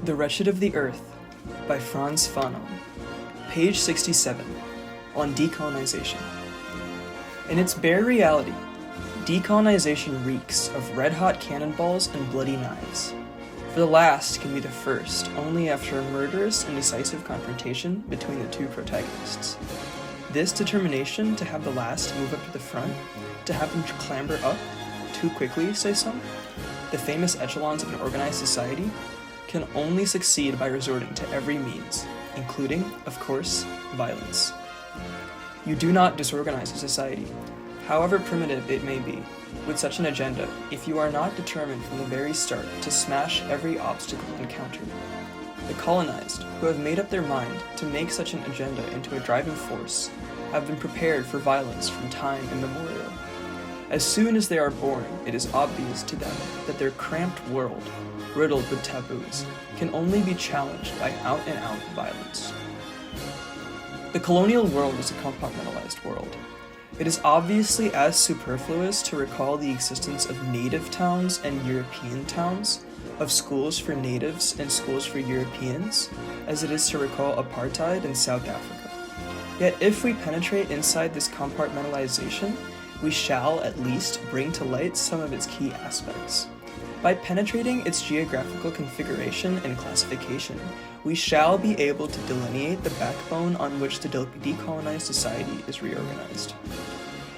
The Wretched of the Earth by Frantz Fanon. Page 67, on Decolonization. In its bare reality, decolonization reeks of red-hot cannonballs and bloody knives. For the last can be the first only after a murderous and decisive confrontation between the two protagonists. This determination to have the last move up to the front, to have them clamber up too quickly, say some, the famous echelons of an organized society, can only succeed by resorting to every means, including, of course, violence. You do not disorganize a society, however primitive it may be, with such an agenda if you are not determined from the very start to smash every obstacle encountered. The colonized, who have made up their mind to make such an agenda into a driving force, have been prepared for violence from time immemorial. As soon as they are born, it is obvious to them that their cramped world, riddled with taboos, can only be challenged by out-and-out violence. The colonial world is a compartmentalized world. It is obviously as superfluous to recall the existence of native towns and European towns, of schools for natives and schools for Europeans, as it is to recall apartheid in South Africa. Yet if we penetrate inside this compartmentalization, we shall at least bring to light some of its key aspects. By penetrating its geographical configuration and classification, we shall be able to delineate the backbone on which the decolonized society is reorganized.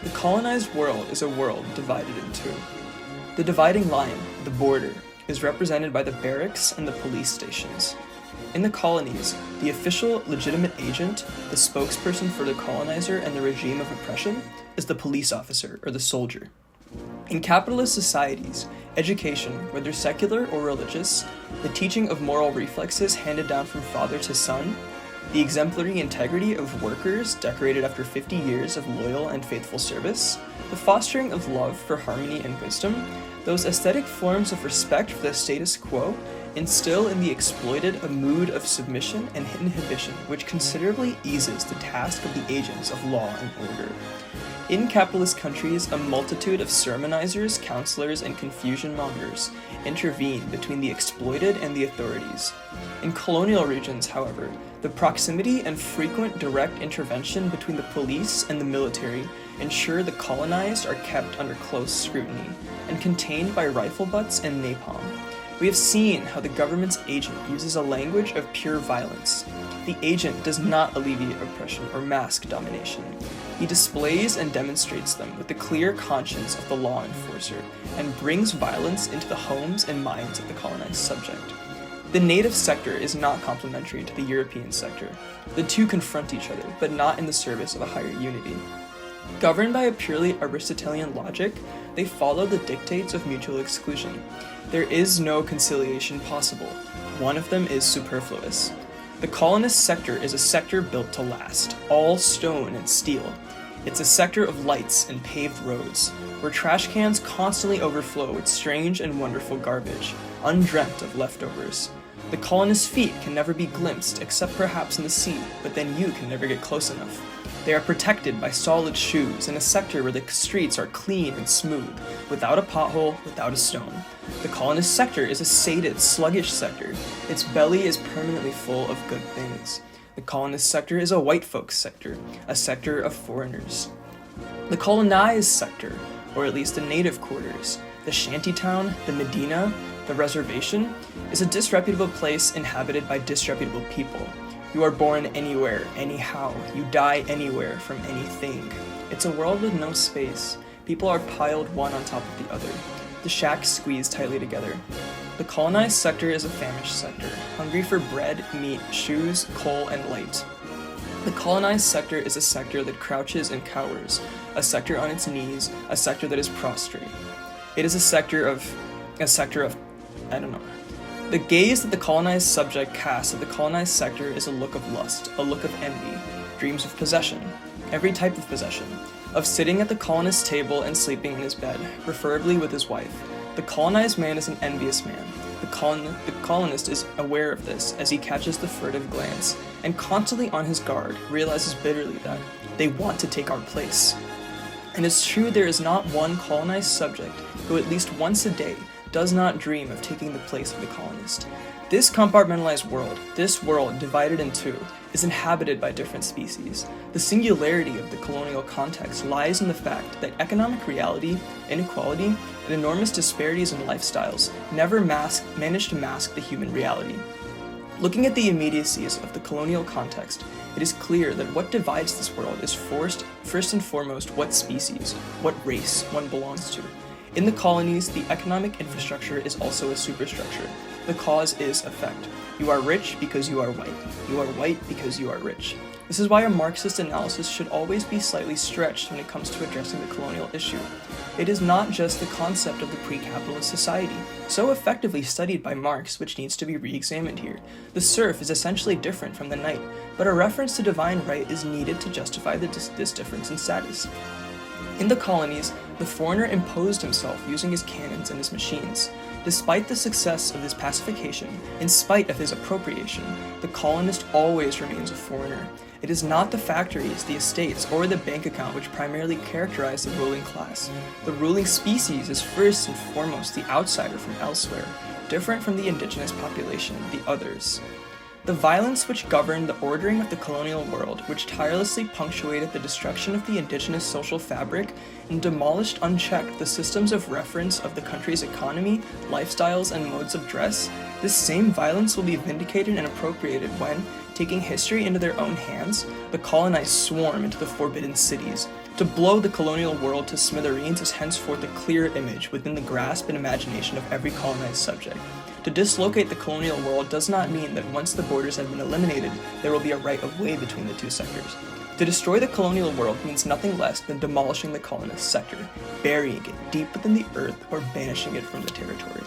The colonized world is a world divided in two. The dividing line, the border, is represented by the barracks and the police stations. In the colonies, the official, legitimate agent, the spokesperson for the colonizer and the regime of oppression, is the police officer or the soldier. In capitalist societies, education, whether secular or religious, the teaching of moral reflexes handed down from father to son, the exemplary integrity of workers decorated after 50 years of loyal and faithful service, the fostering of love for harmony and wisdom, those aesthetic forms of respect for the status quo instill in the exploited a mood of submission and inhibition which considerably eases the task of the agents of law and order. In capitalist countries, a multitude of sermonizers, counselors, and confusion mongers intervene between the exploited and the authorities. In colonial regions, however, the proximity and frequent direct intervention between the police and the military ensure the colonized are kept under close scrutiny and contained by rifle butts and napalm. We have seen how the government's agent uses a language of pure violence. The agent does not alleviate oppression or mask domination. He displays and demonstrates them with the clear conscience of the law enforcer and brings violence into the homes and minds of the colonized subject. The native sector is not complementary to the European sector. The two confront each other, but not in the service of a higher unity. Governed by a purely Aristotelian logic, they follow the dictates of mutual exclusion. There is no conciliation possible. One of them is superfluous. The colonist sector is a sector built to last, all stone and steel. It's a sector of lights and paved roads, where trash cans constantly overflow with strange and wonderful garbage, undreamt of leftovers. The colonist's feet can never be glimpsed except perhaps in the sea, but then you can never get close enough. They are protected by solid shoes in a sector where the streets are clean and smooth, without a pothole, without a stone. The colonist sector is a sated, sluggish sector. Its belly is permanently full of good things. The colonist sector is a white folks sector, a sector of foreigners. The colonized sector, or at least the native quarters, the shantytown, the medina, the reservation, is a disreputable place inhabited by disreputable people. You are born anywhere, anyhow. You die anywhere from anything. It's a world with no space. People are piled one on top of the other. The shacks squeeze tightly together. The colonized sector is a famished sector, hungry for bread, meat, shoes, coal, and light. The colonized sector is a sector that crouches and cowers, a sector on its knees, a sector that is prostrate. It is a sector of, I don't know. The gaze that the colonized subject casts at the colonized sector is a look of lust, a look of envy, dreams of possession, every type of possession, of sitting at the colonist's table and sleeping in his bed, preferably with his wife. The colonized man is an envious man. The colonist is aware of this as he catches the furtive glance, and constantly on his guard, realizes bitterly that they want to take our place. And it's true there is not one colonized subject who at least once a day does not dream of taking the place of the colonist. This compartmentalized world, this world divided in two, is inhabited by different species. The singularity of the colonial context lies in the fact that economic reality, inequality, and enormous disparities in lifestyles never manage to mask the human reality. Looking at the immediacies of the colonial context, it is clear that what divides this world is first and foremost what species, what race one belongs to. In the colonies, the economic infrastructure is also a superstructure. The cause is effect. You are rich because you are white. You are white because you are rich. This is why a Marxist analysis should always be slightly stretched when it comes to addressing the colonial issue. It is not just the concept of the pre-capitalist society, so effectively studied by Marx, which needs to be re-examined here. The serf is essentially different from the knight, but a reference to divine right is needed to justify this difference in status. In the colonies, the foreigner imposed himself using his cannons and his machines. Despite the success of this pacification, in spite of his appropriation, the colonist always remains a foreigner. It is not the factories, the estates, or the bank account which primarily characterize the ruling class. The ruling species is first and foremost the outsider from elsewhere, different from the indigenous population, the others. The violence which governed the ordering of the colonial world, which tirelessly punctuated the destruction of the indigenous social fabric and demolished unchecked the systems of reference of the country's economy, lifestyles, and modes of dress, this same violence will be vindicated and appropriated when, taking history into their own hands, the colonized swarm into the forbidden cities. To blow the colonial world to smithereens is henceforth a clear image within the grasp and imagination of every colonized subject. To dislocate the colonial world does not mean that once the borders have been eliminated, there will be a right of way between the two sectors. To destroy the colonial world means nothing less than demolishing the colonist sector, burying it deep within the earth, or banishing it from the territory.